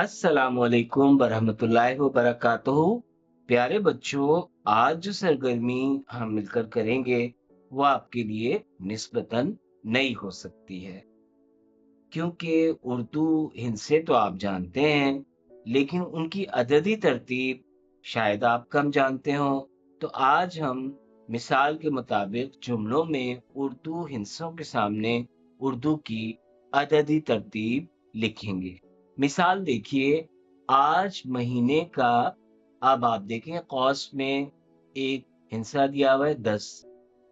अस्सलाम वालेकुम वरहमतुल्लाहि वबरकातुहू। प्यारे बच्चों, आज जो सरगर्मी हम मिलकर करेंगे वो आपके लिए निस्बतन नई हो सकती है, क्योंकि उर्दू हिंसे तो आप जानते हैं, लेकिन उनकी अददी तरतीब शायद आप कम जानते हो। तो आज हम मिसाल के मुताबिक जुमलों में उर्दू हिंसों के सामने उर्दू की अददी तरतीब लिखेंगे। मिसाल देखिए, आज महीने का, अब आप देखें कौस में एक हिंसा दिया हुआ है 10,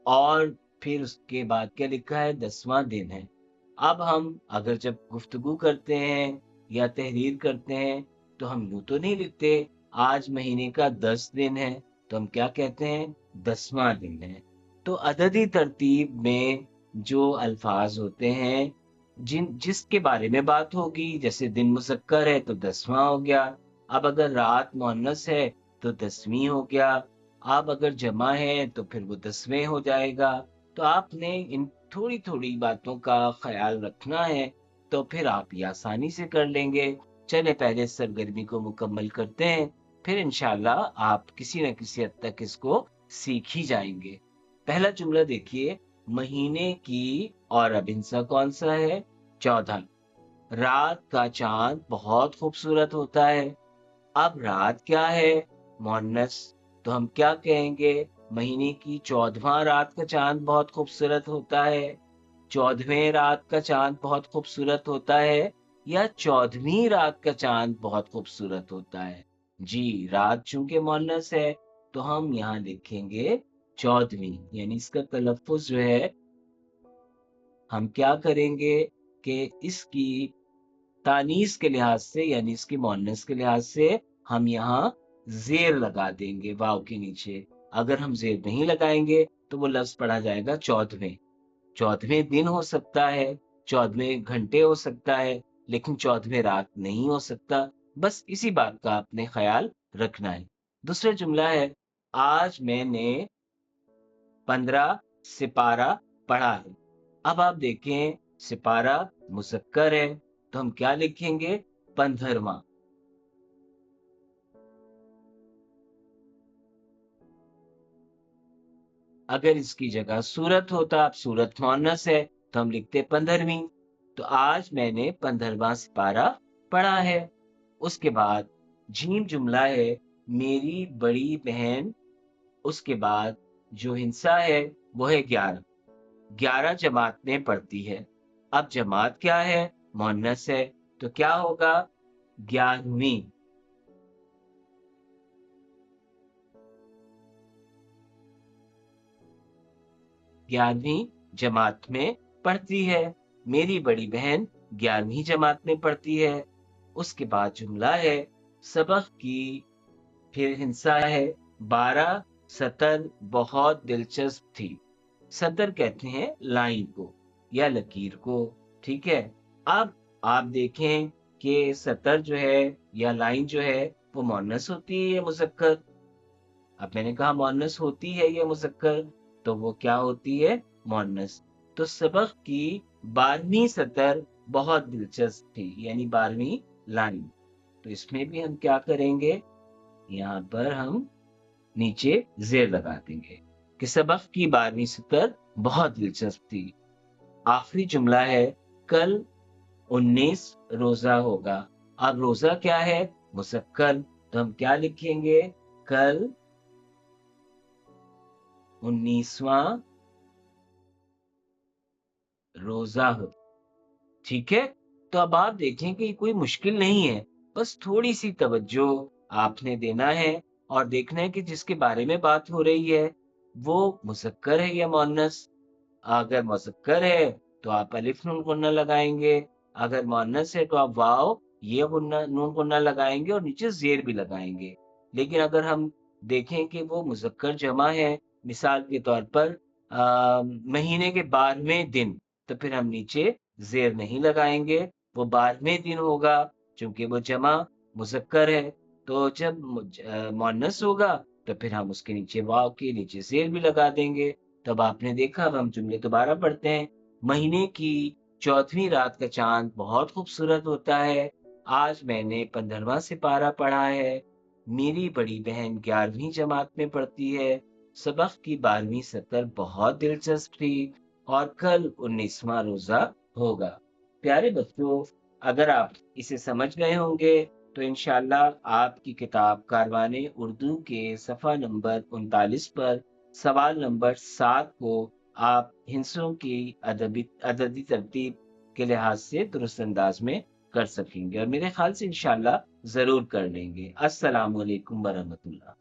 और फिर उसके बाद क्या लिखा है, 10वां दिन है। अब हम अगर जब गुफ्तगू करते हैं या तहरीर करते हैं तो हम यूं तो नहीं लिखते आज महीने का 10 दिन है, तो हम क्या कहते हैं, 10वां दिन है। तो अददी तरतीब में जो अल्फाज होते हैं जिसके बारे में बात होगी, जैसे दिन मुज़क्कर है तो 10वां हो गया। अब अगर रात मुअन्नस है तो 10वीं हो गया। अब अगर जमा है तो फिर वो 10वें हो जाएगा। तो आपने इन थोड़ी थोड़ी बातों का ख्याल रखना है, तो फिर आप ये आसानी से कर लेंगे। चले पहले सरगर्मी को मुकम्मल करते हैं, फिर इंशाल्लाह आप किसी न किसी हद तक इसको सीख ही जाएंगे। पहला जुमला देखिए, महीने की, और अब हिंसा कौन सा है, 14। रात का चांद बहुत खूबसूरत होता है। अब रात क्या है, मुअन्नस, तो हम क्या कहेंगे, महीने की 14वां रात का चांद बहुत खूबसूरत होता है। 14वें रात का चांद बहुत खूबसूरत होता है, या 14वीं रात का चांद बहुत खूबसूरत होता है। जी, रात चूंकि मुअन्नस है तो हम यहाँ लिखेंगे 14वीं, यानी इसका तलफ्फुज जो है हम क्या करेंगे कि इसकी तानीस के लिहाज से, यानी इसकी मुअन्नस के लिहाज से, हम यहाँ जेर लगा देंगे वाव के नीचे। अगर हम जेर नहीं लगाएंगे तो वो लफ्ज पढ़ा जाएगा 14वें। 14वें दिन हो सकता है, 14वें घंटे हो सकता है, लेकिन 14वें रात नहीं हो सकता। बस इसी बात का आपने ख्याल रखना है। दूसरा जुमला है, आज मैंने 15 सिपारा पढ़ा है। अब आप देखें, सिपारा मुज़क्कर है तो हम क्या लिखेंगे, 15वां। अगर इसकी जगह सूरत होता, अब सूरत मुअन्नस है तो हम लिखते 15वीं। तो आज मैंने 15वां सिपारा पढ़ा है। उसके बाद जीम जुमला है, मेरी बड़ी बहन, उसके बाद जो हिंसा है वो है 11। 11 जमात में पढ़ती है। अब जमात क्या है, मुअन्नस है, तो क्या होगा, 11वीं। 11वीं जमात में पढ़ती है। मेरी बड़ी बहन 11वीं जमात में पढ़ती है। उसके बाद जुमला है, सबक की, फिर हिंसा है, 12 सतर बहुत दिलचस्प थी। सतर कहते हैं लाइन को या लकीर को, ठीक है। अब आप देखें कि सतर जो है या लाइन जो है वो मुअन्नस होती है या मुज़क्कर। अब मैंने कहा मुअन्नस होती है या मुज़क्कर, तो वो क्या होती है, मुअन्नस। तो सबक की 12वीं सतर बहुत दिलचस्प थी, यानी 12वीं लाइन। तो इसमें भी हम क्या करेंगे, यहाँ पर हम नीचे जेर लगा देंगे कि सबक की 12वीं सतर बहुत दिलचस्प थी। आखिरी जुमला है, कल 19 रोजा होगा। अब रोजा क्या है, मुसक्कर, तो हम क्या लिखेंगे, कल 19वां रोजा हो। ठीक है। तो अब आप देखें कि कोई मुश्किल नहीं है, बस थोड़ी सी तवज्जो आपने देना है और देखना है कि जिसके बारे में बात हो रही है वो मुसक्कर है या मुअन्नस। अगर मुज़क्कर है तो आप अलिफ नून गुन्ना लगाएंगे। अगर मुअन्नस है तो आप वाव ये गुन्ना नून गुन्ना लगाएंगे और नीचे जेर भी लगाएंगे। लेकिन अगर हम देखें कि वो मुज़क्कर जमा है, मिसाल के तौर पर महीने के 12वें दिन, तो फिर हम नीचे जेर नहीं लगाएंगे, वो 12वें दिन होगा, चूंकि वो जमा मुज़क्कर है। तो जब मुअन्नस होगा तो फिर हम उसके नीचे वाव के नीचे जेर भी लगा देंगे। तब आपने देखा, अब हम जुमले दोबारा पढ़ते हैं। महीने की 14वीं रात का चांद बहुत खूबसूरत होता है। آج میں نے 15واں سپارہ پڑھا ہے۔ میری بڑی بہن 11ویں جماعت میں پڑھتی ہے۔ سبق کی 12ویں سطر بہت دلچسپ تھی اور کل 19واں روزہ ہوگا۔ پیارے بچوں، اگر آپ اسے سمجھ گئے ہوں گے تو انشاءاللہ آپ کی کتاب کاروان اردو کے صفحہ نمبر 39 پر سوال نمبر 7 کو آپ ہندسوں کی عددی ترتیب کے لحاظ سے درست انداز میں کر سکیں گے، اور میرے خیال سے انشاءاللہ ضرور کر لیں گے۔ السلام علیکم ورحمۃ اللہ۔